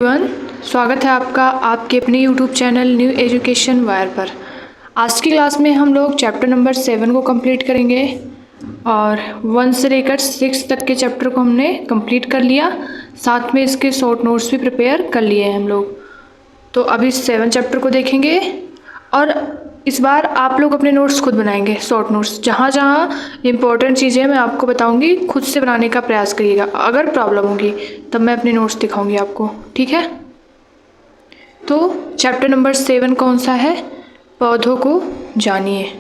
Everyone, स्वागत है आपका आपके अपने YouTube channel new education wire पर। आज की क्लास में हम लोग चैप्टर नंबर 7 को कंप्लीट करेंगे और 1 से लेकर 6 तक के चैप्टर को हमने कंप्लीट कर लिया। साथ में इसके शॉर्ट नोट्स भी प्रिपेयर कर लिए हैं हम लोग। तो अभी 7 चैप्टर को देखेंगे और इस बार आप लोग अपने नोट्स खुद बनाएंगे, शॉर्ट नोट्स। जहाँ जहाँ इम्पोर्टेंट चीज़ें मैं आपको बताऊंगी, खुद से बनाने का प्रयास करिएगा। अगर प्रॉब्लम होगी तब मैं अपने नोट्स दिखाऊंगी आपको, ठीक है। तो चैप्टर नंबर 7 कौन सा है? पौधों को जानिए।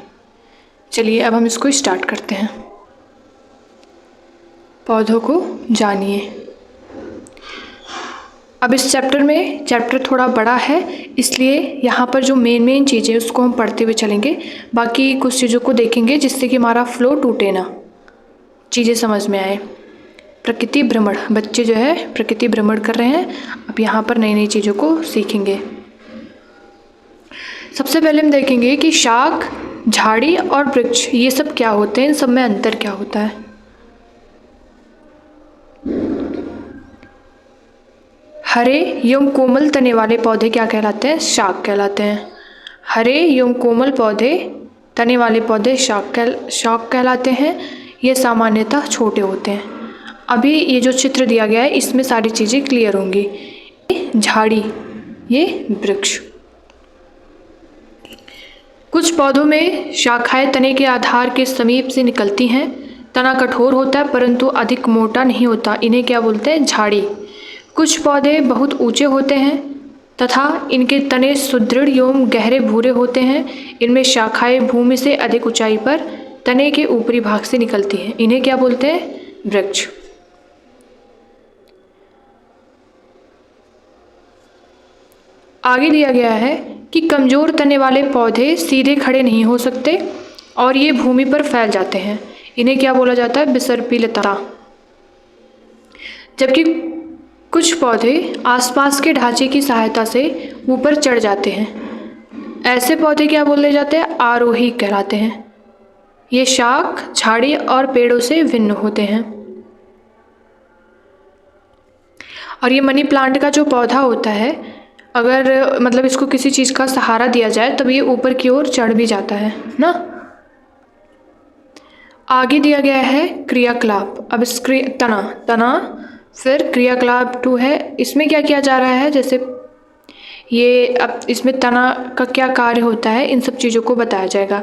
चलिए अब हम इसको स्टार्ट करते हैं। पौधों को जानिए। अब इस चैप्टर थोड़ा बड़ा है, इसलिए यहाँ पर जो मेन चीज़ें उसको हम पढ़ते हुए चलेंगे। बाकी कुछ चीज़ों को देखेंगे जिससे कि हमारा फ्लो टूटे ना, चीज़ें समझ में आए। प्रकृति भ्रमण, बच्चे जो है प्रकृति भ्रमण कर रहे हैं। अब यहाँ पर नई चीज़ों को सीखेंगे। सबसे पहले हम देखेंगे कि शाख, झाड़ी और वृक्ष ये सब क्या होते हैं, इन सब में अंतर क्या होता है। हरे एवं कोमल तने वाले पौधे क्या कहलाते हैं? शाख कहलाते हैं। हरे एवं कोमल पौधे, तने वाले पौधे शाख कहलाते हैं। ये सामान्यतः छोटे होते हैं। अभी ये जो चित्र दिया गया है इसमें सारी चीज़ें क्लियर होंगी। ये झाड़ी, ये वृक्ष। कुछ पौधों में शाखाएं तने के आधार के समीप से निकलती हैं। तना कठोर होता है परंतु अधिक मोटा नहीं होता। इन्हें क्या बोलते हैं? झाड़ी। कुछ पौधे बहुत ऊंचे होते हैं तथा इनके तने सुदृढ़ एवं गहरे भूरे होते हैं। इनमें शाखाएं भूमि से अधिक ऊंचाई पर तने के ऊपरी भाग से निकलती हैं। इन्हें क्या बोलते हैं? वृक्ष। आगे दिया गया है कि कमजोर तने वाले पौधे सीधे खड़े नहीं हो सकते और ये भूमि पर फैल जाते हैं। इन्हें क्या बोला जाता है? बिसर्पी लता। जबकि कुछ पौधे आसपास के ढांचे की सहायता से ऊपर चढ़ जाते हैं। ऐसे पौधे क्या बोले जाते हैं? आरोही कहलाते हैं। ये शाख, झाड़ी और पेड़ों से भिन्न होते हैं। और ये मनी प्लांट का जो पौधा होता है, अगर मतलब इसको किसी चीज़ का सहारा दिया जाए तब ये ऊपर की ओर चढ़ भी जाता है ना। आगे दिया गया है क्रियाकलाप। अब इस तना फिर क्रियाकलाप 2 है। इसमें क्या किया जा रहा है? जैसे ये अब इसमें तना का क्या कार्य होता है, इन सब चीज़ों को बताया जाएगा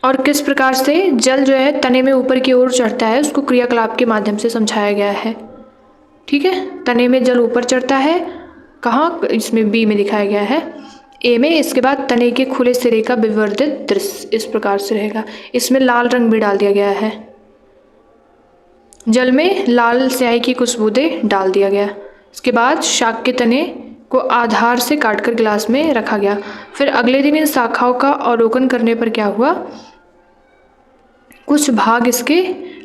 और किस प्रकार से जल जो है तने में ऊपर की ओर चढ़ता है उसको क्रियाकलाप के माध्यम से समझाया गया है, ठीक है। तने में जल ऊपर चढ़ता है, कहाँ? इसमें बी में दिखाया गया है, ए में। इसके बाद तने के खुले सिरे का विवर्धित दृश्य इस प्रकार से रहेगा। इसमें लाल रंग भी डाल दिया गया है। जल में लाल स्याही की कुछ बूंदें डाल दिया गया। इसके बाद शाख के तने को आधार से काटकर गिलास में रखा गया। फिर अगले दिन इन शाखाओं का अवलोकन करने पर क्या हुआ? कुछ भाग इसके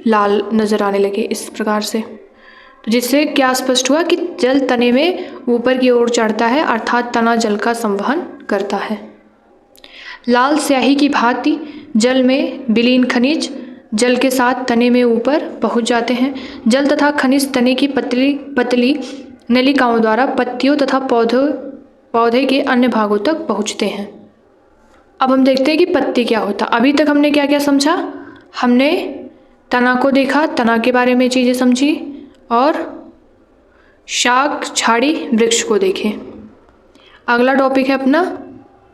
लाल नजर आने लगे इस प्रकार से। तो जिससे क्या स्पष्ट हुआ कि जल तने में ऊपर की ओर चढ़ता है, अर्थात तना जल का संवहन करता है। लाल स्याही की भांति जल में विलीन खनिज जल के साथ तने में ऊपर पहुंच जाते हैं। जल तथा खनिज तने की पतली नलिकाओं द्वारा पत्तियों तथा पौधे के अन्य भागों तक पहुंचते हैं। अब हम देखते हैं कि पत्ती क्या होता है। अभी तक हमने क्या क्या समझा? हमने तना को देखा, तना के बारे में चीज़ें समझी और शाख, झाड़ी, वृक्ष को देखें। अगला टॉपिक है अपना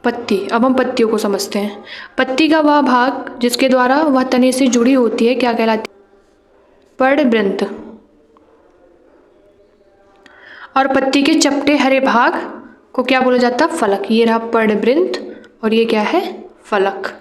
पत्ती। अब हम पत्तियों को समझते हैं। पत्ती का वह भाग जिसके द्वारा वह तने से जुड़ी होती है क्या कहलाती है? पर्णवृंत। और पत्ती के चपटे हरे भाग को क्या बोला जाता है? फलक। ये रहा पर्णवृंत और ये क्या है? फलक।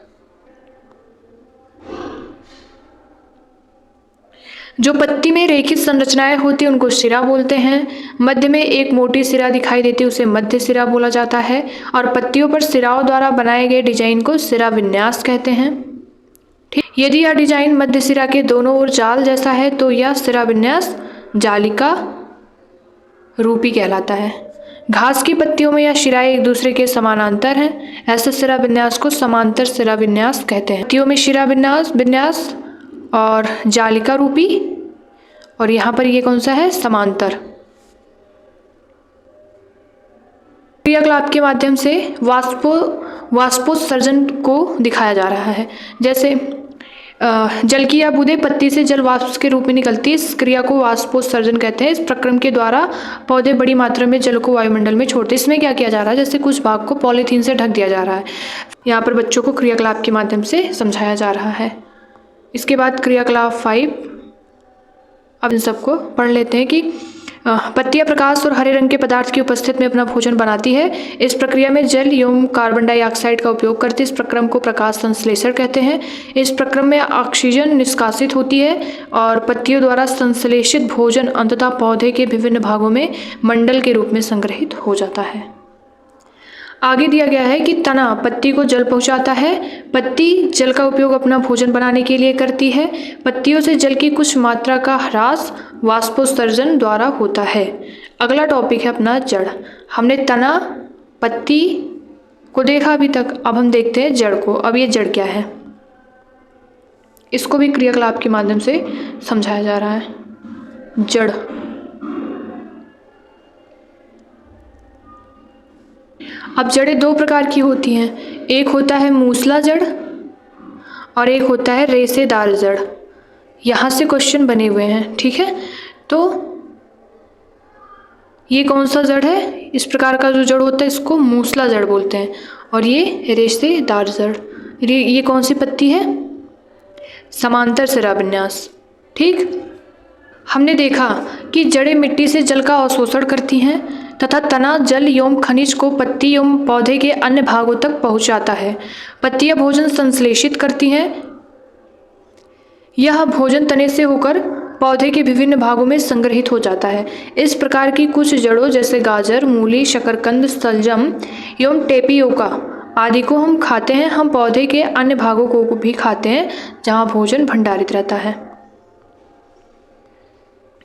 जो पत्ती में रेखित संरचनाएं होती हैं उनको सिरा बोलते हैं। मध्य में एक मोटी सिरा दिखाई देती है उसे मध्य सिरा बोला जाता है। और पत्तियों पर सिराओं द्वारा बनाए गए डिजाइन को सिरा विन्यास कहते हैं, ठीक। यदि यह डिजाइन मध्य सिरा के दोनों ओर जाल जैसा है तो यह सिरा विन्यास जालिका रूपी कहलाता है। घास की पत्तियों में यह शिराएं एक दूसरे के समानांतर हैं। ऐसे सिरा विन्यास को समांतर सिरा विन्यास कहते हैं। पत्तियों में शिरा विन्यास और जालिका रूपी, और यहाँ पर ये कौन सा है? समांतर। क्रियाकलाप के माध्यम से वाष्पोत्सर्जन को दिखाया जा रहा है। जैसे जल की यह बूंदें पत्ती से जल वाष्प के रूप में निकलती है। इस क्रिया को वाष्पोत्सर्जन कहते हैं। इस प्रक्रम के द्वारा पौधे बड़ी मात्रा में जल को वायुमंडल में छोड़ते हैं। इसमें क्या किया जा रहा है, जैसे कुछ भाग को पॉलीथीन से ढक दिया जा रहा है। यहाँ पर बच्चों को क्रियाकलाप के माध्यम से समझाया जा रहा है। इसके बाद क्रियाकलाप 5, अब इन सबको पढ़ लेते हैं कि पत्तियां प्रकाश और हरे रंग के पदार्थ की उपस्थिति में अपना भोजन बनाती है। इस प्रक्रिया में जल एवं कार्बन डाइऑक्साइड का उपयोग करते इस प्रक्रम को प्रकाश संश्लेषण कहते हैं। इस प्रक्रम में ऑक्सीजन निष्कासित होती है और पत्तियों द्वारा संश्लेषित भोजन अंततः पौधे के विभिन्न भागों में मंडल के रूप में संग्रहित हो जाता है। आगे दिया गया है कि तना पत्ती को जल पहुंचाता है। पत्ती जल का उपयोग अपना भोजन बनाने के लिए करती है। पत्तियों से जल की कुछ मात्रा का ह्रास वाष्पोत्सर्जन द्वारा होता है। अगला टॉपिक है अपना जड़। हमने तना पत्ती को देखा अभी तक, अब हम देखते हैं जड़ को। अब ये जड़ क्या है, इसको भी क्रियाकलाप के माध्यम से समझाया जा रहा है। जड़ अब जड़ें दो प्रकार की होती हैं, एक होता है मूसला जड़ और एक होता है रेशेदार जड़। यहाँ से क्वेश्चन बने हुए हैं, ठीक है। तो ये कौन सा जड़ है, इस प्रकार का जो जड़ होता है इसको मूसला जड़ बोलते हैं, और ये रेशेदार जड़। ये कौन सी पत्ती है, समांतर शिराविन्यास, ठीक। हमने देखा कि जड़ें मिट्टी से जल का अवशोषण करती हैं तथा तना जल एवं खनिज को पत्ती एवं पौधे के अन्य भागों तक पहुंचाता है। पत्तियां भोजन संश्लेषित करती हैं। यह भोजन तने से होकर पौधे के विभिन्न भागों में संग्रहित हो जाता है। इस प्रकार की कुछ जड़ों जैसे गाजर, मूली, शकरकंद, शलजम एवं टेपियोका आदि को हम खाते हैं। हम पौधे के अन्य भागों को भी खाते हैं जहाँ भोजन भंडारित रहता है।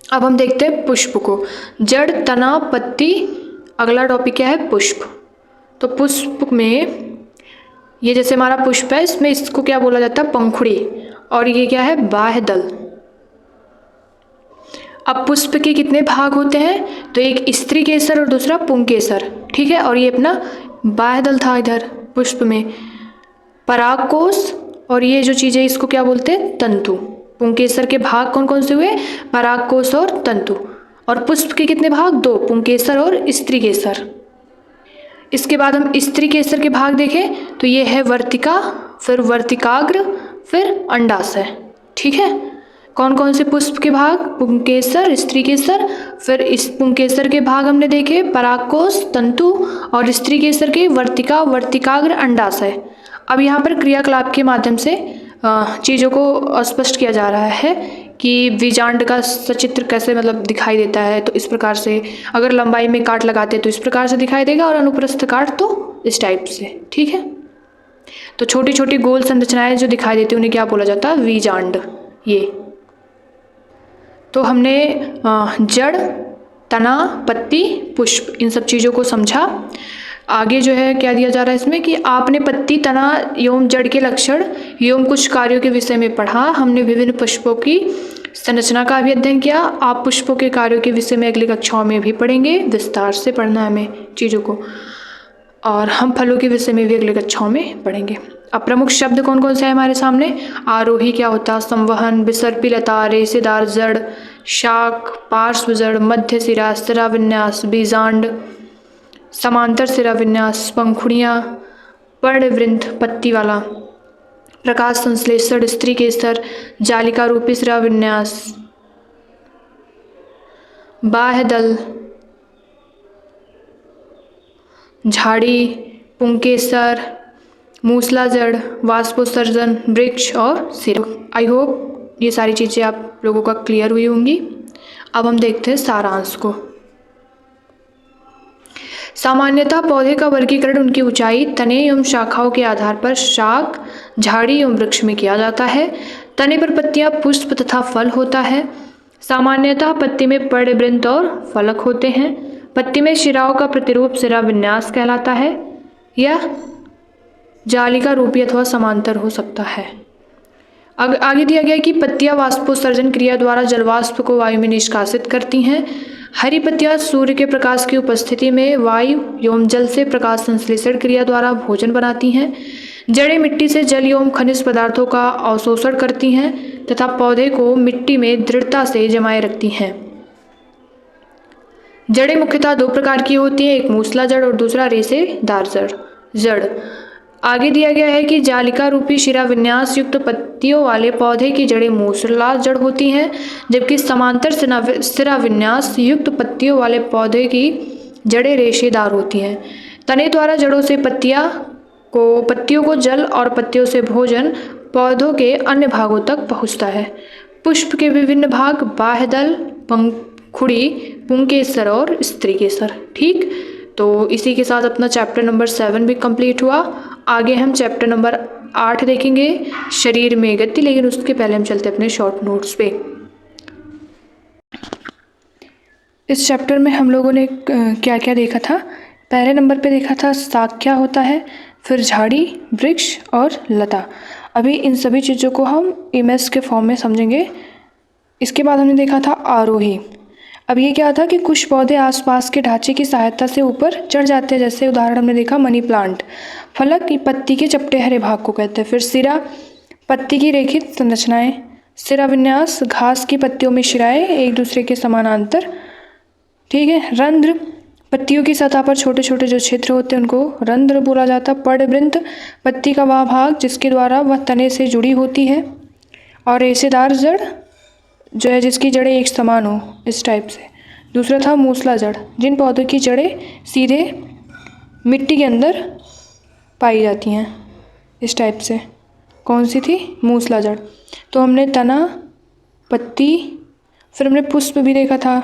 अब हम देखते हैं पुष्प को। जड़, तना, पत्ती, अगला टॉपिक क्या है, पुष्प। तो पुष्प में ये जैसे हमारा पुष्प है, इसमें इसको क्या बोला जाता है, पंखुड़ी, और ये क्या है, बाह्य दल। अब पुष्प के कितने भाग होते हैं, तो एक स्त्री केसर और दूसरा पुंकेसर, ठीक है। और ये अपना बाह्य दल था इधर पुष्प में, परागकोश, और ये जो चीज़ है इसको क्या बोलते हैं, तंतु। पुंकेसर के भाग कौन कौन से हुए, परागकोश और तंतु। और पुष्प के कितने भाग, दो, पुंकेसर और स्त्री केसर। इसके बाद हम स्त्री केसर के भाग देखें तो ये है वर्तिका, फिर वर्तिकाग्र, फिर अंडाशय, ठीक है। कौन कौन से पुष्प के भाग, पुंकेसर, स्त्री केसर। फिर इस पुंकेसर के भाग हमने देखे परागकोश, तंतु, और स्त्री केसर के वर्तिका, वर्तिकाग्र, अंडाशय। अब यहाँ पर क्रियाकलाप के माध्यम से चीज़ों को स्पष्ट किया जा रहा है कि बीजांड का सचित्र कैसे मतलब दिखाई देता है। तो इस प्रकार से अगर लंबाई में काट लगाते तो इस प्रकार से दिखाई देगा, और अनुप्रस्थ काट तो इस टाइप से, ठीक है। तो छोटी छोटी गोल संरचनाएं जो दिखाई देती है उन्हें क्या बोला जाता है, बीजांड। ये तो हमने जड़, तना, पत्ती, पुष्प, इन सब चीज़ों को समझा। आगे जो है क्या दिया जा रहा है इसमें कि आपने पत्ती, तना एवं जड़ के लक्षण एवं कुछ कार्यों के विषय में पढ़ा। हमने विभिन्न पुष्पों की संरचना का भी अध्ययन किया। आप पुष्पों के कार्यों के विषय में अगली कक्षाओं में भी पढ़ेंगे, विस्तार से पढ़ना है हमें चीज़ों को, और हम फलों के विषय में भी अगली कक्षाओं में पढ़ेंगे। अब प्रमुख शब्द कौन कौन से हैं हमारे सामने, आरोही क्या होता है, संवहन, विसर्पी लता, रेशेदार जड़, शाख, पार्श्व जड़, मध्य सिरा, शिराविन्यास, बीजांड, समांतर शिराविन्यास, पंखुड़ियाँ, पर्णवृंत पत्ती वाला, प्रकाश संश्लेषण, स्त्री केसर, जालिका रूपी शिराविन्यास, बाह्य दल, झाड़ी, पुंकेसर, मूसला जड़, वाष्पोत्सर्जन, वृक्ष और सिरा। आई होप ये सारी चीज़ें आप लोगों का क्लियर हुई होंगी। अब हम देखते हैं सारांश को। सामान्यतः पौधे का वर्गीकरण उनकी ऊंचाई, तने एवं शाखाओं के आधार पर शाख, झाड़ी एवं वृक्ष में किया जाता है। तने पर पत्तियां, पुष्प तथा फल होता है। सामान्यतः पत्ती में पर्णवृंत और फलक होते हैं। पत्ती में शिराओं का प्रतिरूप शिराविन्यास कहलाता है। यह जालिका रूपी अथवा समांतर हो सकता है। आगे दिया गया है कि पत्तियां वाष्पोत्सर्जन क्रिया द्वारा जलवाष्प को वायु में निष्कासित करती हैं। हरी पत्तियां सूर्य के प्रकाश की उपस्थिति में वायु एवं जल से प्रकाश संश्लेषण क्रिया द्वारा भोजन बनाती हैं। जड़ें मिट्टी से जल एवं खनिज पदार्थों का अवशोषण करती हैं तथा पौधे को मिट्टी में दृढ़ता से जमाए रखती हैं। जड़ें मुख्यतः दो प्रकार की होती हैं, एक मूसला जड़ और दूसरा रेशेदार जड़। आगे दिया गया है कि जालिका रूपी शिराविन्यास युक्त पत्तियों वाले पौधे की जड़ें मूसला जड़ होती हैं, जबकि समांतर शिराविन्यास युक्त पत्तियों वाले पौधे की जड़ें रेशेदार होती हैं। तने द्वारा जड़ों से पत्तियों को जल और पत्तियों से भोजन पौधों के अन्य भागों तक पहुँचता है। पुष्प के विभिन्न भाग बाह्यदल, पंखुड़ी, पुंकेसर और स्त्रीकेसर। ठीक, तो इसी के साथ अपना चैप्टर नंबर 7 भी कंप्लीट हुआ। आगे हम चैप्टर नंबर 8 देखेंगे, शरीर में गति, लेकिन उसके पहले हम चलते अपने शॉर्ट नोट्स पे। इस चैप्टर में हम लोगों ने क्या क्या देखा था। पहले नंबर पे देखा था शाक क्या होता है, फिर झाड़ी, वृक्ष और लता। अभी इन सभी चीज़ों को हम इमेज के फॉर्म में समझेंगे। इसके बाद हमने देखा था आरोही। अब ये क्या था कि कुछ पौधे आसपास के ढांचे की सहायता से ऊपर चढ़ जाते हैं, जैसे उदाहरण हमने देखा मनी प्लांट। फलक पत्ती के चपटे हरे भाग को कहते हैं। फिर सिरा, पत्ती की रेखित संरचनाएं। शिराविन्यास, घास की पत्तियों में शिराएं एक दूसरे के समानांतर। ठीक है। रंध्र, पत्तियों की सतह पर छोटे छोटे जो क्षेत्र होते हैं उनको रंध्र बोला जाता है। पर्णवृंत, पत्ती का वह भाग जिसके द्वारा वह तने से जुड़ी होती है। और रेशेदार जड़ जो है जिसकी जड़ें एक समान हो, इस टाइप से। दूसरा था मूसला जड़, जिन पौधों की जड़ें सीधे मिट्टी के अंदर पाई जाती हैं, इस टाइप से। कौन सी थी? मूसला जड़। तो हमने तना, पत्ती, फिर हमने पुष्प भी देखा था,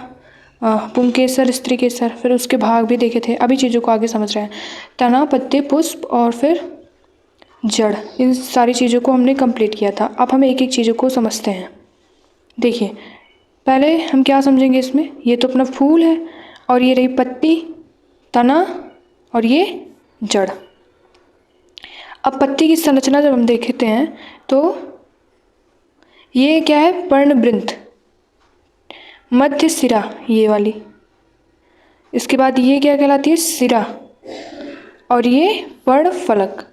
पुंकेसर, स्त्रीकेसर, फिर उसके भाग भी देखे थे। अभी चीज़ों को आगे समझ रहे हैं। तना, पत्ते, पुष्प और फिर जड़, इन सारी चीज़ों को हमने कंप्लीट किया था। अब हम एक एक चीज़ों को समझते हैं। देखिए, पहले हम क्या समझेंगे इसमें। ये तो अपना फूल है और ये रही पत्ती, तना और ये जड़। अब पत्ती की संरचना जब हम देखते हैं तो ये क्या है? पर्णवृंत, मध्य सिरा, ये वाली। इसके बाद ये क्या कहलाती है? सिरा। और ये पर्णफलक।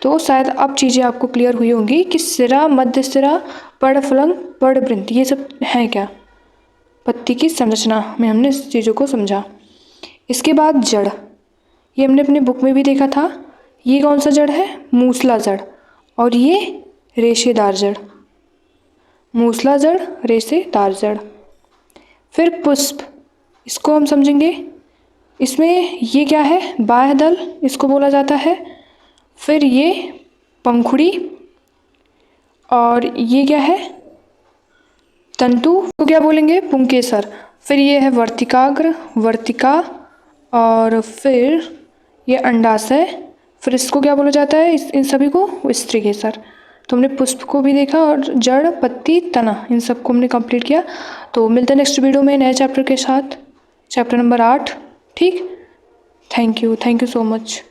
तो शायद अब चीज़ें आपको क्लियर हुई होंगी कि सिरा, मध्य सिरा, पर्णफलक, पर्णवृंत, ये सब हैं क्या? पत्ती की संरचना में हमने इस चीज़ों को समझा। इसके बाद जड़, ये हमने अपनी बुक में भी देखा था। ये कौन सा जड़ है? मूसला जड़। और ये रेशेदार जड़। मूसला जड़, रेशेदार जड़। फिर पुष्प, इसको हम समझेंगे। इसमें ये क्या है? बाह्यदल इसको बोला जाता है। फिर ये पंखुड़ी और ये क्या है? तंतु को क्या बोलेंगे? पुंकेसर। फिर ये है वर्तिकाग्र, वर्तिका, और फिर ये अंडाशय। फिर इसको क्या बोला जाता है? इन सभी को स्त्रीकेसर। तो हमने पुष्प को भी देखा और जड़, पत्ती, तना, इन सबको हमने कंप्लीट किया। तो मिलते हैं नेक्स्ट वीडियो में नए चैप्टर के साथ, चैप्टर नंबर 8। ठीक, थैंक यू सो मच।